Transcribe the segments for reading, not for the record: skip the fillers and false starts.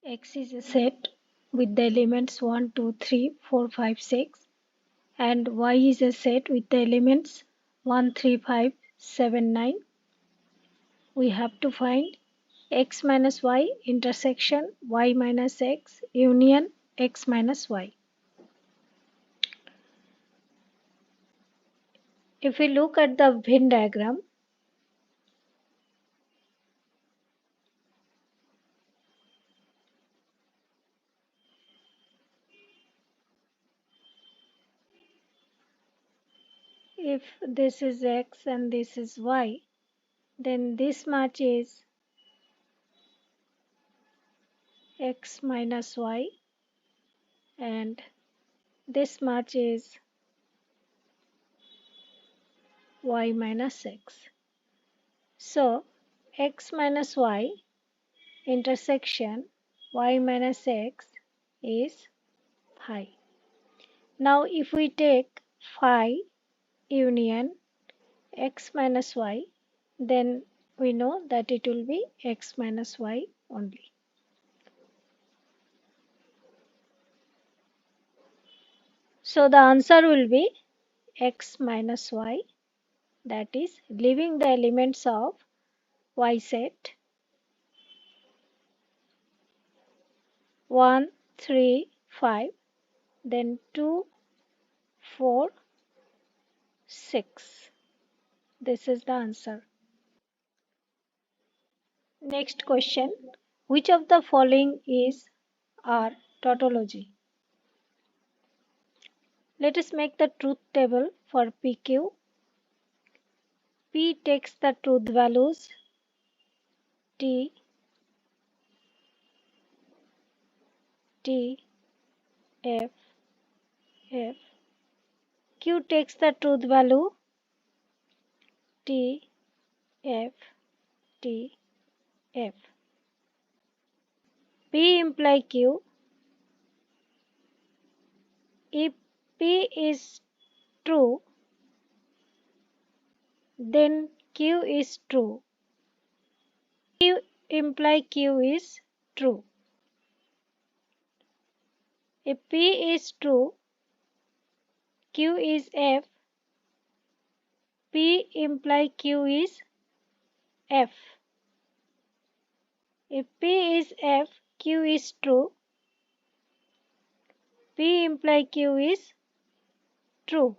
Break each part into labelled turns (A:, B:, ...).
A: X is a set with the elements 1, 2, 3, 4, 5, 6, and Y is a set with the elements 1, 3, 5, 7, 9. We have to find X minus Y intersection Y minus X union X minus Y. If we look at the Venn diagram, if this is X and this is Y, then this much is X minus Y and this much is Y minus X. So X minus Y intersection Y minus X is phi. Now if we take phi union X minus Y, then we know that it will be X minus Y only. So the answer will be X minus Y, that is leaving the elements of Y set 1, 3, 5, then 2, 4, 6. This is the answer. Next question. Which of the following is our tautology? Let us make the truth table for PQ. P takes the truth values T, T, F, F. Q takes the truth value T, F, T, F. P imply Q. If P is true, then Q is true. Q imply Q is true. If P is true, Q is F. P imply Q is F. If P is F, Q is true. P imply Q is true.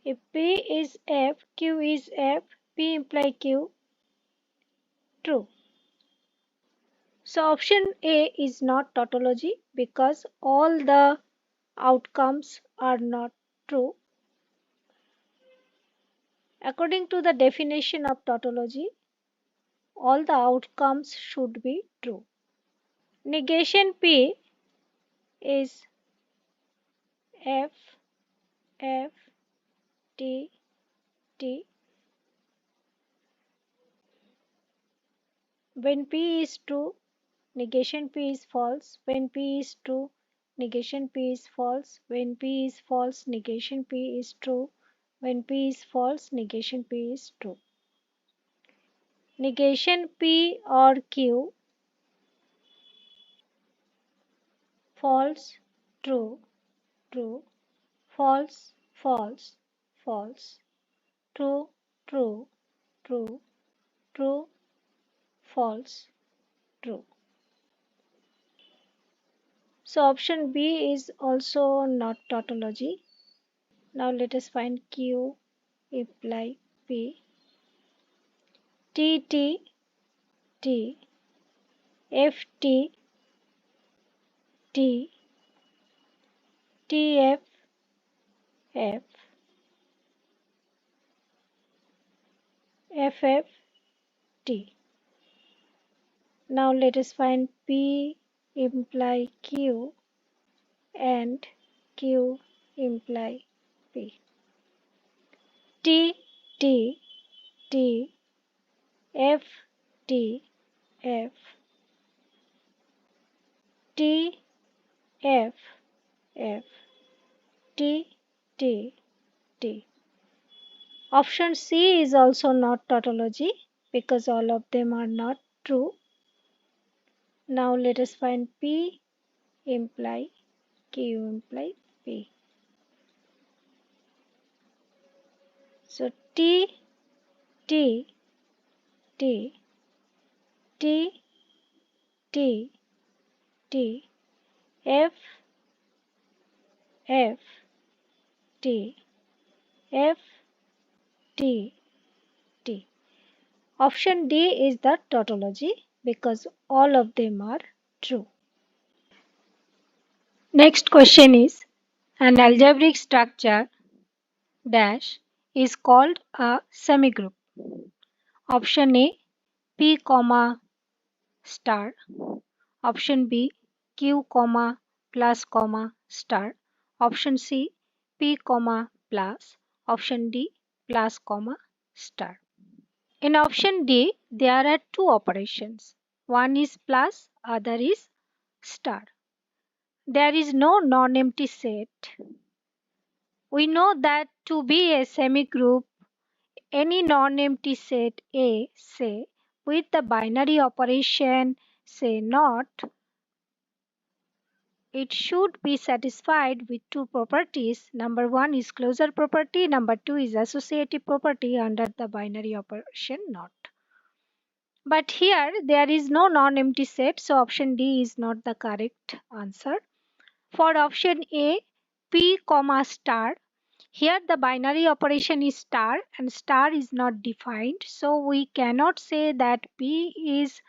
A: If P is F, Q is F, P imply Q true. So option A is not tautology because all the outcomes are not true. According to the definition of tautology, all the outcomes should be true. Negation P is F, F, T, T. When P is true, negation P is false. When P is true, negation P is false. When P is false, negation P is true. When P is false, negation P is true. Negation P or Q, false, true, true, false, false, false, true, true, true, true, false, true. So option B is also not tautology. Now let us find Q imply P. T, T, T, F, T, T, T, F, F, F, F, T. Now let us find P imply Q and Q imply P. T, T, T, F, T, F, T, F, F, T, T, T. Option C is also not tautology because all of them are not true. Now let us find P imply Q imply P. So T, T, T, T, T, T, F, F, T, F, T, T. Option D is the tautology because all of them are true. Next question is, an algebraic structure dash is called a semigroup. Option A, P comma star. Option B, Q comma plus comma star. Option C, P comma plus. Option D, plus comma star. In option D, there are two operations. One is plus, other is star. There is no non-empty set. We know that to be a semigroup, any non-empty set A, say, with the binary operation, say not, it should be satisfied with two properties. Number one is closure property, number two is associative property under the binary operation not. But here there is no non-empty set, so option D is not the correct answer. For option A, P comma star, here the binary operation is star and star is not defined, so we cannot say that P is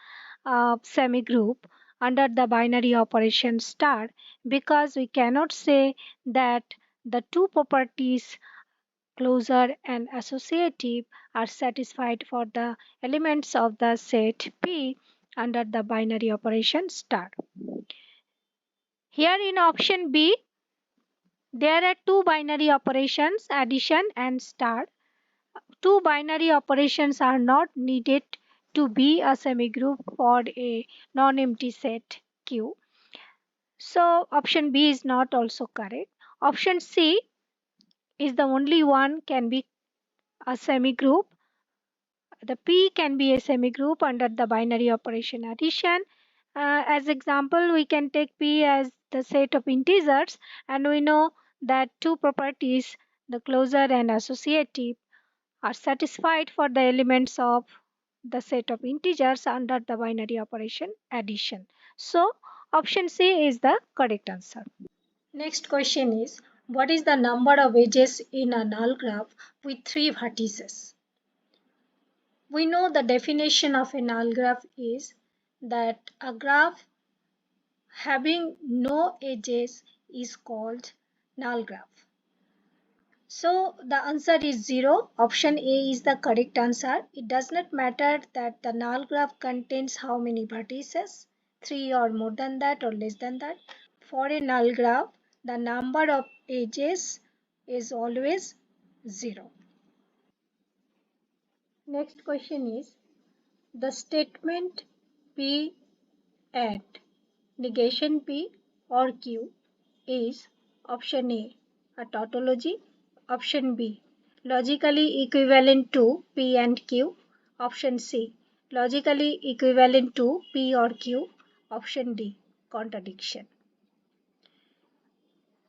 A: a semigroup under the binary operation star because we cannot say that the two properties closure and associative are satisfied for the elements of the set P under the binary operation star. Here in option B, there are two binary operations, addition and star. Two binary operations are not needed to be a semigroup for a non-empty set Q. So option B is not also correct. Option C is the only one can be a semigroup. The P can be a semigroup under the binary operation addition. As example, we can take P as the set of integers, and we know that two properties, the closure and associative, are satisfied for the elements of the set of integers under the binary operation addition. So option C is the correct answer. Next question is, what is the number of edges in a null graph with three vertices? We know the definition of a null graph is that a graph having no edges is called null graph. So the answer is 0. Option A is the correct answer. It does not matter that the null graph contains how many vertices, 3 or more than that or less than that. For a null graph, the number of edges is always 0. Next question is, the statement P and negation P or Q is option A tautology, option B logically equivalent to P and Q, option C logically equivalent to P or Q, option D contradiction.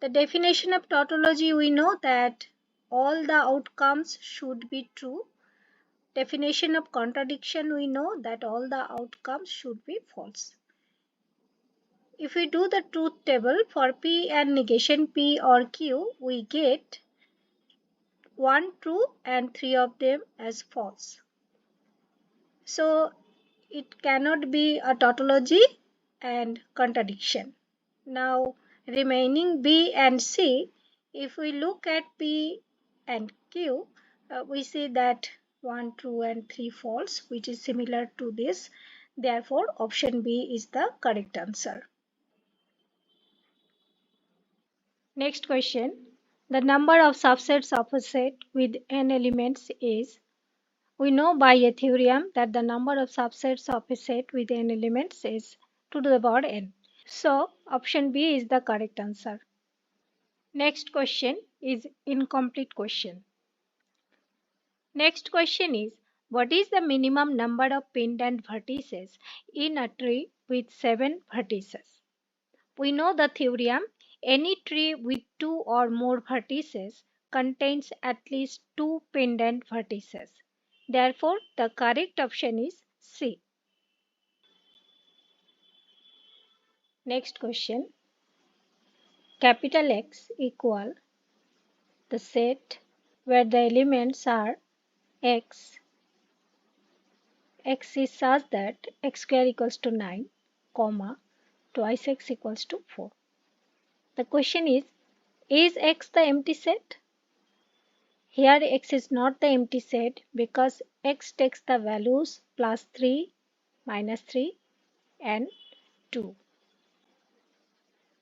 A: The definition of tautology, we know that all the outcomes should be true. Definition of contradiction, we know that all the outcomes should be false. If we do the truth table for P and negation P or Q, we get 1 true and 3 of them as false. So it cannot be a tautology and contradiction. Now remaining B and C, if we look at P and Q, we see that 1 true and 3 false, which is similar to this. Therefore, option B is the correct answer. Next question. The number of subsets of a set with n elements is, we know by a theorem that the number of subsets of a set with n elements is 2 to the power n. So option B is the correct answer. Next question is incomplete question. Next question is, What is the minimum number of pendant vertices in a tree with 7 vertices? We know the theorem. Any tree with 2 or more vertices contains at least 2 pendant vertices. Therefore, the correct option is C. Next question. Capital X equal the set where the elements are x. X is such that x square equals to 9, comma, twice x equals to 4. The question is x the empty set? Here x is not the empty set because x takes the values plus 3, minus 3 and 2.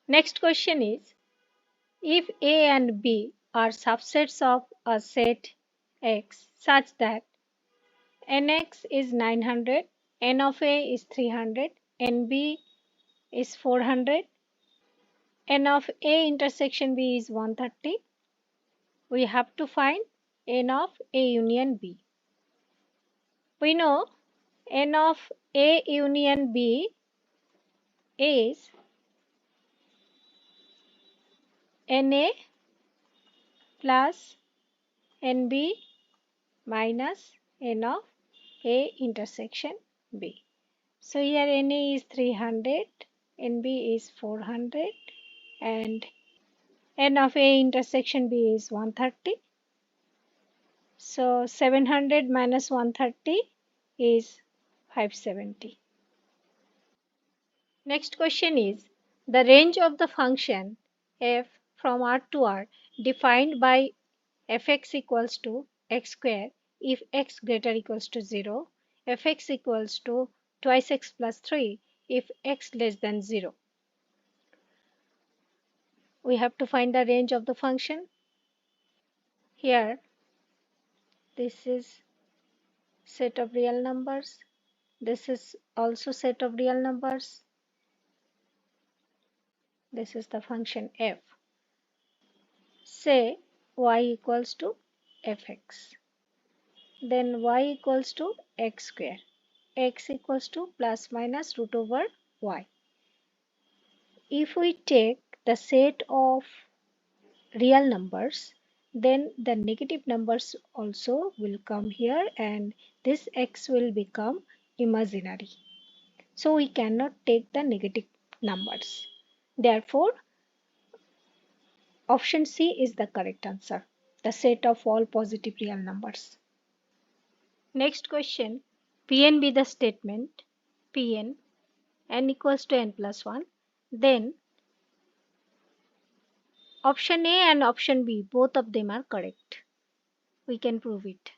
A: Next question is, if A and B are subsets of a set X such that Nx is 900, N of A is 300, Nb is 400, N of A intersection B is 130, we have to find N of A union B. We know N of A union B is Na plus Nb minus N of A intersection B. So here Na is 300, Nb is 400 and N of A intersection B is 130. So 700 minus 130 is 570. Next question is, the range of the function f from R to R defined by fx equals to x square if x greater equals to 0, fx equals to twice x plus 3 if x less than 0. We have to find the range of the function. Here, this is set of real numbers. This is also set of real numbers. This is the function f. Say y equals to fx. Then y equals to x square. X equals to plus minus root over y. If we take the set of real numbers, then the negative numbers also will come here and this x will become imaginary. So we cannot take the negative numbers. Therefore, option C is the correct answer, the set of all positive real numbers. Next question, Pn be the statement, Pn n equals to n plus 1, then option A and option B, both of them are correct. We can prove it.